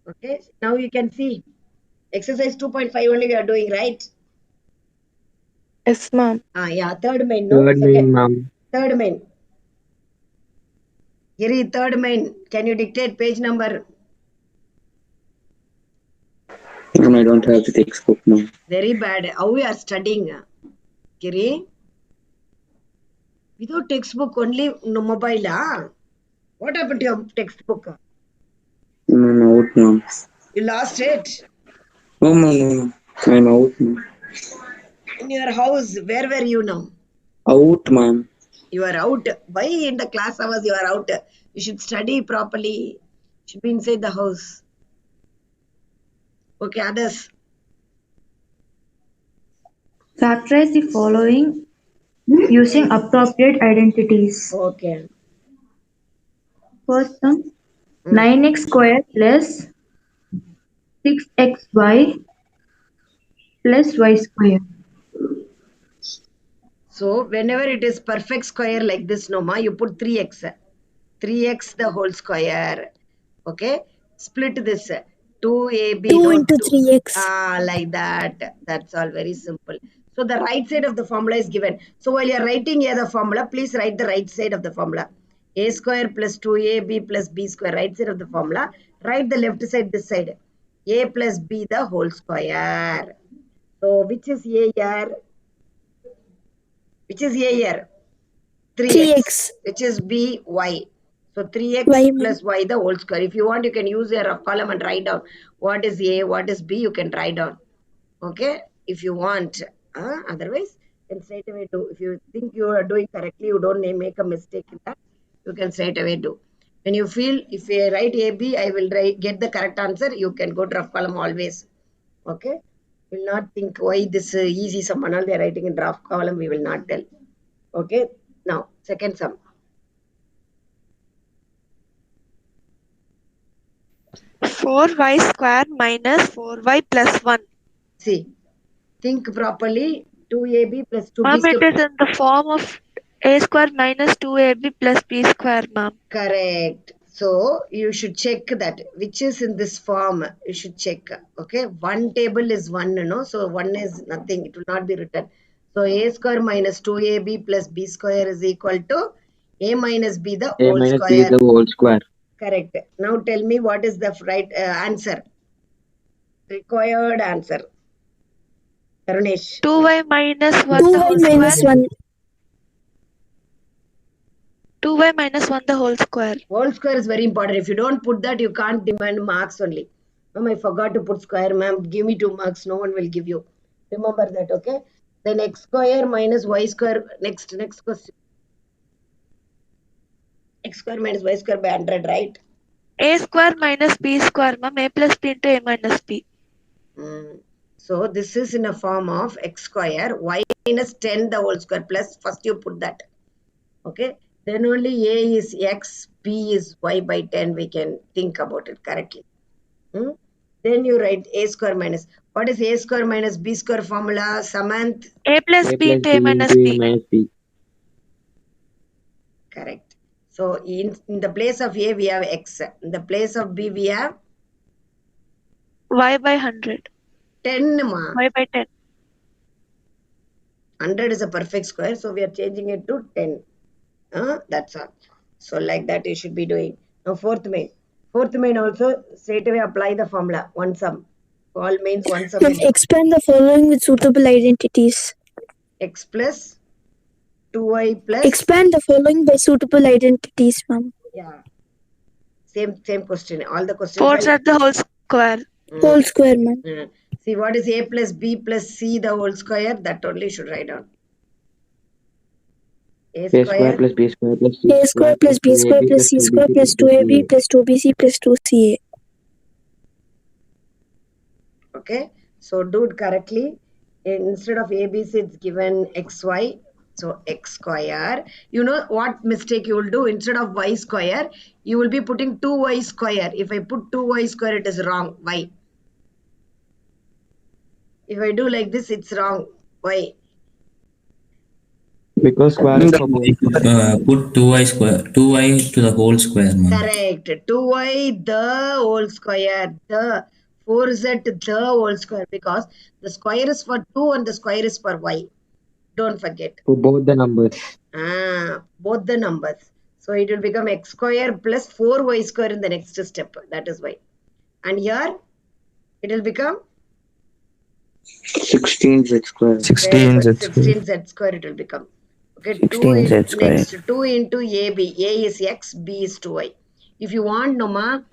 Okay, now you can see exercise 2.5 only we are doing, right? Yes, ma'am. Yeah, third main, no? Third main, ma'am. Third main. Giri, third main. Can you dictate page number? Ma'am, I don't have the textbook, ma'am. Very bad. How we are studying, Giri? Without textbook, only no mobile, What happened to your textbook? I'm out, ma'am. You lost it? No, ma'am, no, no. I'm out, ma'am. In your house, where were you now? Out, ma'am. You are out. Why in the class hours you are out? You should study properly. You should be inside the house. Okay, others. Factorize the following using appropriate identities. Okay. First one, 9x squared plus 6xy plus y squared. So whenever it is perfect square like this, Noma, you put 3x. 3x the whole square. Okay. Split this. 2ab. 2 into 3x. Like that. That's all very simple. So the right side of the formula is given. So while you are writing here the formula, please write the right side of the formula. A square plus 2ab plus b square, right side of the formula. Write the left side this side. A plus b the whole square. So which is a here? Which is a here? 3x. Which is b, y. So 3x Y, plus y the whole square. If you want, you can use a rough column and write down what is a, what is b, you can write down. Okay, if you want. Otherwise, you can straight away do. If you think you are doing correctly, you don't make a mistake in that, you can straight away do. When you feel, if you write a, b, I will get the correct answer, you can go to rough column always. Okay, will not think why this easy sum and all they are writing in rough column, we will not tell. Okay, now second sum. 4y square minus 4y plus 1. See, think properly. 2ab plus 2b Ma'am, it square. is in the form of a square minus 2ab plus b square, ma'am. Correct. So you should check that which is in this form. You should check. Okay, one table is one, so one is nothing. It will not be written. So a square minus 2ab plus b square is equal to a minus b the A whole minus b is square. the whole square. Correct. Now tell me what is the right answer. Required answer. Tarunesh. 2y minus 1 the 2y whole minus square. 1. 2y minus 1 the whole square. Whole square is very important. If you don't put that, you can't demand marks only. Ma'am, I forgot to put square, ma'am. Give me 2 marks. No one will give you. Remember that, okay? Then x square minus y square. Next question. X square minus y square by 100, right? A square minus b square, ma'am. A plus b into a minus b. So this is in a form of x square, y minus 10 the whole square plus. First you put that. Okay? Then only a is x, b is y by 10. We can think about it correctly. Then you write a square minus. What is a square minus b square formula, Samant? A plus A b plus into b a minus into a b. minus b. Correct. So in the place of a we have x. In the place of b we have Y by 100. 10 ma. Y by 10. 100 is a perfect square, so we are changing it to 10. That's all. So like that you should be doing. Now fourth main. Fourth main also straight away apply the formula. One sum. All mains one sum. Expand the following with suitable identities. X plus 2y plus. Expand the following by suitable identities, ma'am. Yeah. Same question. All the questions. 4 at the whole square. Whole square, ma'am. See what is a plus b plus c the whole square? That only should write down. A square plus b square plus c A square plus b square plus c square plus 2ab plus 2bc plus 2ca. Okay. So do it correctly. Instead of abc, it's given xy. So x square. You know what mistake you will do? Instead of y square, you will be putting 2y square. If I put 2y square, it is wrong. Why? If I do like this, it's wrong. Why? Because square is for both. Put 2y square, 2y to the whole square, man. Correct. 2y the whole square. The 4z the whole square, because the square is for 2 and the square is for y. Don't forget. For both the numbers. Both the numbers. So it will become x square plus 4y square in the next step. That is why. And here it will become 16z square. 16z square. 16z square it will become. Okay, 16z square. Next 2 into AB. A is x, B is 2y. If you want, Noma,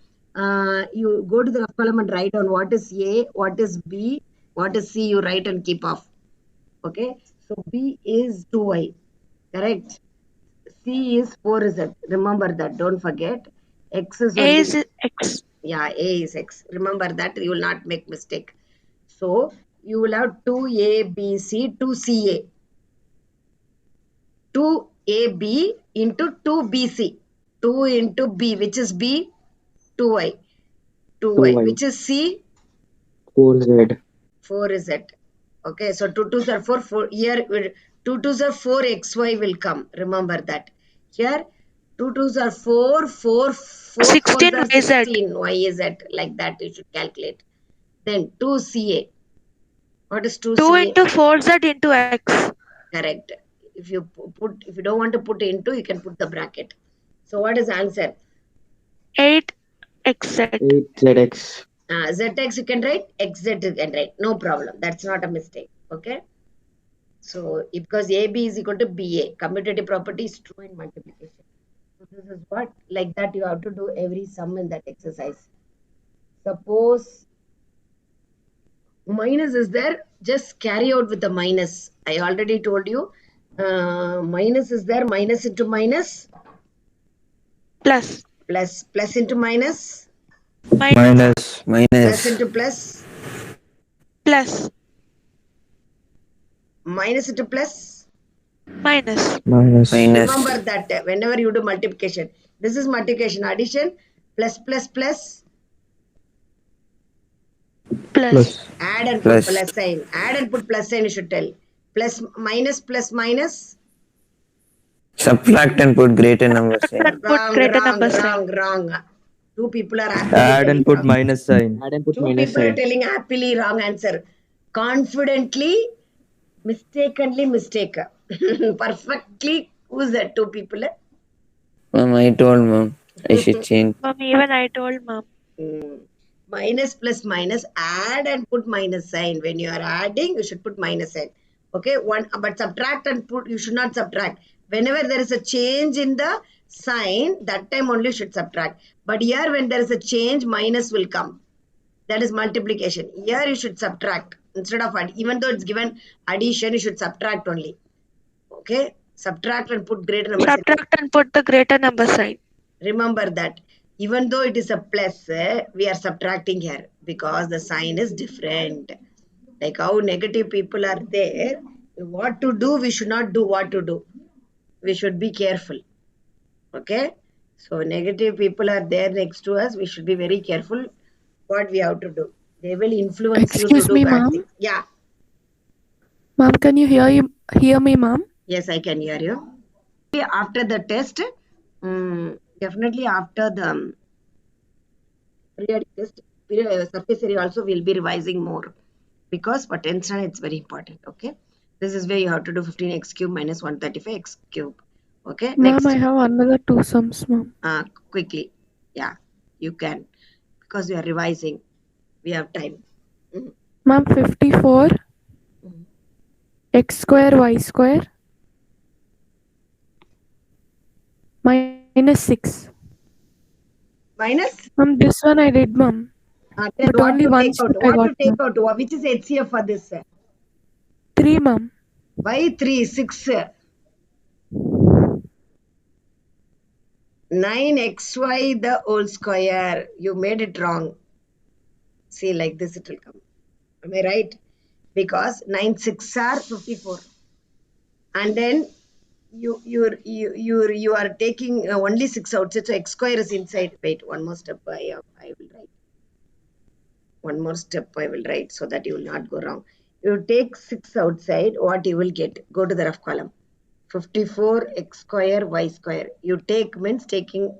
you go to the rough column and write down what is A, what is B, what is C, you write and keep off. Okay, so B is 2y, correct? C is 4z. Remember that, don't forget. X is A only, is X. yeah, A is x. Remember that, you will not make mistake. So you will have 2ABC, 2CA. 2AB into 2BC. 2 into B, which is B? 2y. 2y. Which is C? 4z. 4z. Okay, so 2 2s are 4. 4 here, 2 2s are 4, xy will come. Remember that. Here, 2 2s are 4, 4, 4 16 4s are YZ. 16. YZ. Like that you should calculate. Then 2CA. What is 2CA? 2 into 4z into X. Correct. If you don't want to put into, you can put the bracket. So what is the answer? 8 XZ. 8zx. Zx you can write, xz you can write. No problem. That's not a mistake. Okay. So because AB is equal to BA, commutative property is true in multiplication. So this is what, like that you have to do every sum in that exercise. Suppose minus is there, just carry out with the minus. I already told you. Minus is there, minus into minus, Plus. plus into minus, Minus. plus into plus, Plus. minus into plus. Minus. Remember that whenever you do multiplication, this is multiplication, addition, plus, Plus. add and put plus sign. Add and put plus sign, you should tell. Plus, minus. Subtract and put greater number sign. Wrong. Two people are happily Add and put wrong. minus sign. Add and put Two minus people are sign. telling happily wrong answer. Confidently, mistakenly mistake. Perfectly, who's that? Two people? Mom, I told mom I should change. Mom, even I told mom. Minus plus minus, add and put minus sign. When you are adding, you should put minus sign. Okay, but subtract and put, you should not subtract. Whenever there is a change in the sign, that time only you should subtract. But here when there is a change, minus will come. That is multiplication. Here you should subtract instead of add. Even though it's given addition, you should subtract only. Okay, subtract and put greater number sign. Subtract and put the greater number sign. Remember that. Even though it is a plus, we are subtracting here because the sign is different. Like how negative people are there, what to do, we should not do what to do. We should be careful. Okay. So negative people are there next to us. We should be very careful what we have to do. They will influence you to do bad things. Yeah. Mom, can you hear me, Mom? Yes, I can hear you. After the test, definitely after the periodic test, surface area also we'll be revising more, because for 10th standard it's very important. Okay, this is where you have to do 15x cube minus 135x cube. Okay, Mom, next. I have another two sums, Mom. Quickly, yeah, you can, because we are revising, we have time. Mom, 54 x square y square minus 6. Minus? This one I did, Mom. But only once I got. What to take out? Which is HCF for this? 3, Mom. Why 3? 6. 9xy the whole square. You made it wrong. See, like this it will come. Am I right? Because 9 6 are 54. And then you are taking only 6 outside, so x square is inside. Wait, one more step I will write. One more step I will write so that you will not go wrong. You take 6 outside, what you will get? Go to the rough column. 54 x square y square. You take means taking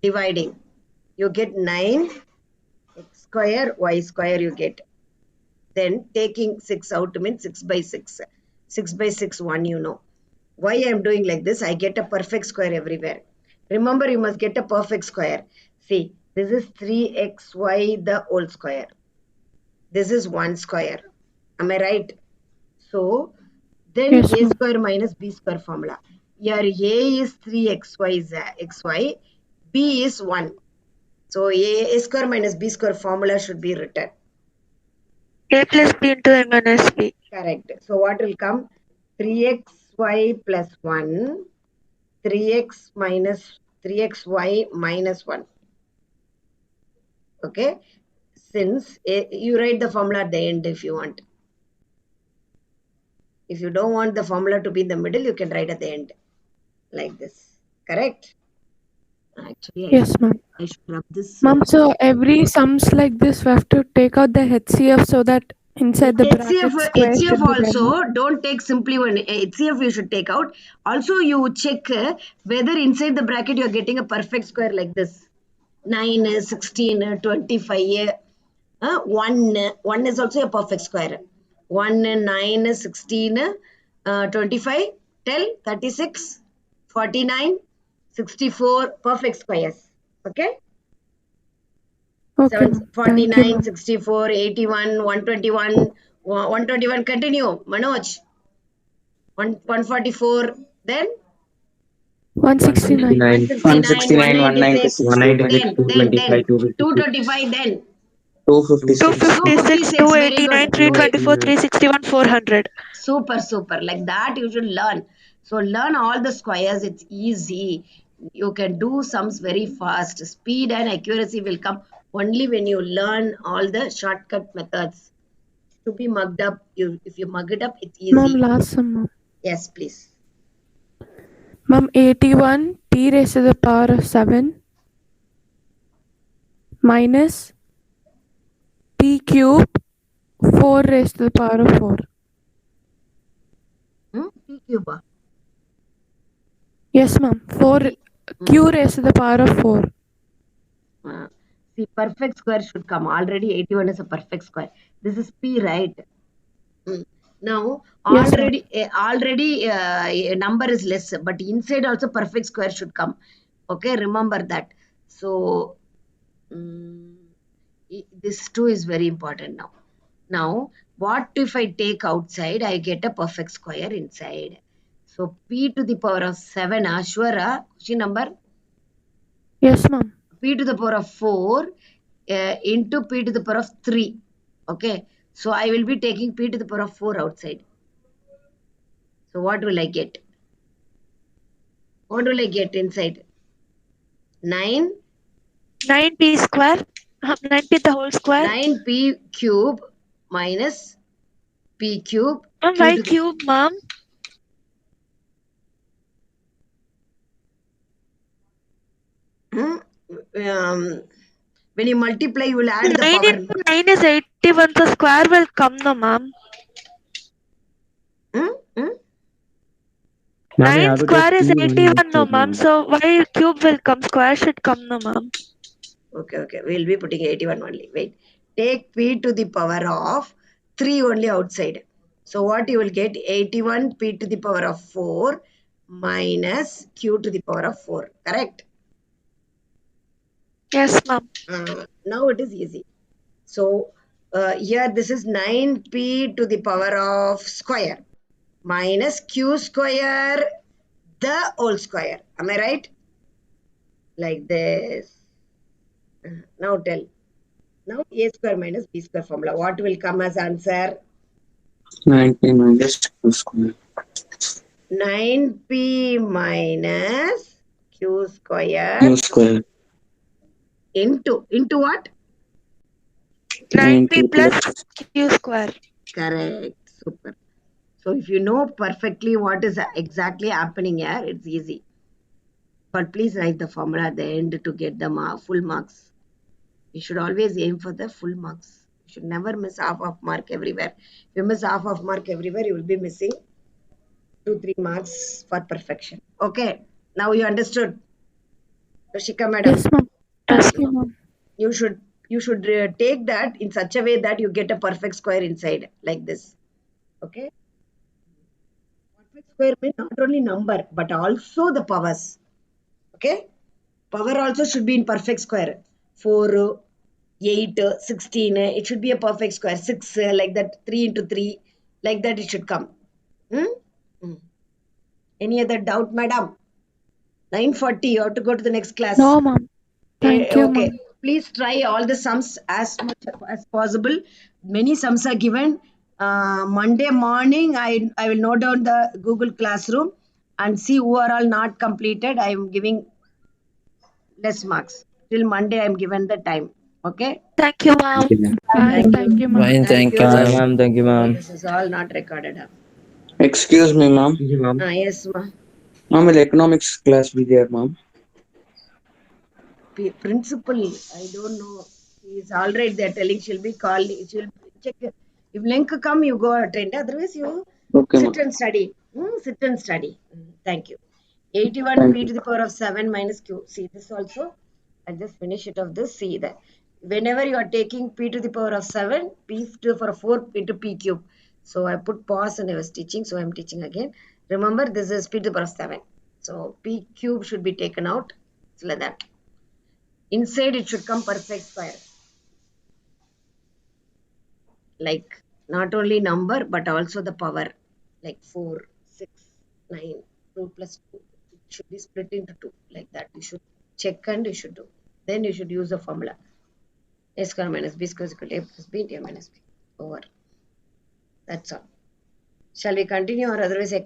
dividing. You get 9 x square y square you get. Then taking 6 out means 6 by 6. 6 by 6 1 you know. Why I am doing like this? I get a perfect square everywhere. Remember you must get a perfect square. See, this is 3xy the whole square. This is 1 square. Am I right? So then Yes, a ma'am. square minus b square formula. Here a is 3xy, b is 1. So a square minus b square formula should be written. A plus B into A minus B. Correct. So what will come? 3xy plus 1, 3xy minus 1. Okay. Since you write the formula at the end if you want. If you don't want the formula to be in the middle, you can write at the end. Like this. Correct? Actually, Yes, ma'am. I should rub this. Ma'am, so every sums like this, we have to take out the HCF so that inside the bracket square should be there. also don't take simply one. HCF you should take out. Also, you check whether inside the bracket you are getting a perfect square like this. 9, 16, 25. 1 is also a perfect square. 1, 9, 16, 25, 10, 36, 49, 64 perfect squares. Okay? Okay, 7, ma'am. Thank you, 49, ma'am. 64, 81, 121, 121, continue. Manoj. 144, then 169. 169, 196, 196, then 225, 225, then 256. 256, 256, very 289, good. 324, 361, 400. Super. Like that you should learn. So learn all the squares. It's easy. You can do sums very fast. Speed and accuracy will come only when you learn all the shortcut methods. To be mugged up, if you mug it up, it's Ma'am, easy. last sum, ma'am. Yes, please. Ma'am, 81 p raised to the power of 7 minus p cube 4 raised to the power of 4. P cube. Yes, ma'am. 4 q raised to the power of 4. See, perfect square should come. Already 81 is a perfect square. This is P, right? Now, Yes, already a number is less, but inside also perfect square should come. Okay, remember that. So, this too is very important now. Now, what if I take outside? I get a perfect square inside. So, P to the power of 7, sure, question number? Yes, ma'am. P to the power of 4 into P to the power of 3. Okay. So I will be taking P to the power of 4 outside. So what will I get? What will I get inside? 9. 9p square. 9p the whole square. 9p cube minus p cube. Ma'am, why cube, ma'am? When you multiply, you will add the 9 power. into 9 is 81, so square will come, no, ma'am. 9 square is 81, no, ma'am. So why cube will come? Square should come, no, ma'am. Okay. We'll be putting 81 only. Wait. Take p to the power of 3 only outside. So what you will get? 81 p to the power of 4 minus q to the power of 4. Correct? Yes, ma'am. Now it is easy. So here this is 9p to the power of square minus q square the whole square. Am I right? Like this. Now tell. Now a square minus b square formula. What will come as answer? 9p minus q square. 9p minus q square. Q square. Into what? 9p plus q square. Correct. Super. So if you know perfectly what is exactly happening here, it's easy. But please write the formula at the end to get the full marks. You should always aim for the full marks. You should never miss half of mark everywhere. If you miss half of mark everywhere, you will be missing 2-3 marks for perfection. Okay. Now you understood, Rashika madam. Yes, ma'am. Trust me, ma'am. You should take that in such a way that you get a perfect square inside like this. Okay. Perfect square means not only number but also the powers. Okay. Power also should be in perfect square. 4, 8, 16. It should be a perfect square. 6 like that. 3 into 3 like that. It should come. Any other doubt, madam? 9:40. You have to go to the next class. No, ma'am. Thank you, Okay. ma'am. Please try all the sums as much as possible. Many sums are given. Monday morning, I will note down the Google Classroom and see who are all not completed. I am giving less marks. Till Monday, I am given the time. Okay. Thank you, ma'am. Bye. Thank you, ma'am. Fine, thank you, Bye, ma'am. ma'am. Thank you, ma'am. This is all not recorded. Excuse me, ma'am. Yes, ma. Ma'am, will economics class be there, ma'am? Principal, I don't know. He's all right. They're telling she'll be called. She'll check. If link come, you go attend. Otherwise, you Okay, sit ma'am. and study. Sit and study. Thank you. 81 Thank p you. to the power of 7 minus q. See this also. I'll just finish it of this. See that. Whenever you are taking p to the power of 7, p to the power of 4 into p cube. So I put pause and I was teaching. So I'm teaching again. Remember, this is p to the power of 7. So p cube should be taken out. It's like that. Inside it should come perfect square. Like not only number but also the power. Like 4, 6, 9, 2 plus 2. It should be split into 2. Like that. You should check and you should do. Then you should use the formula. A square minus b square is equal to a plus b into a minus b. Over. That's all. Shall we continue or otherwise I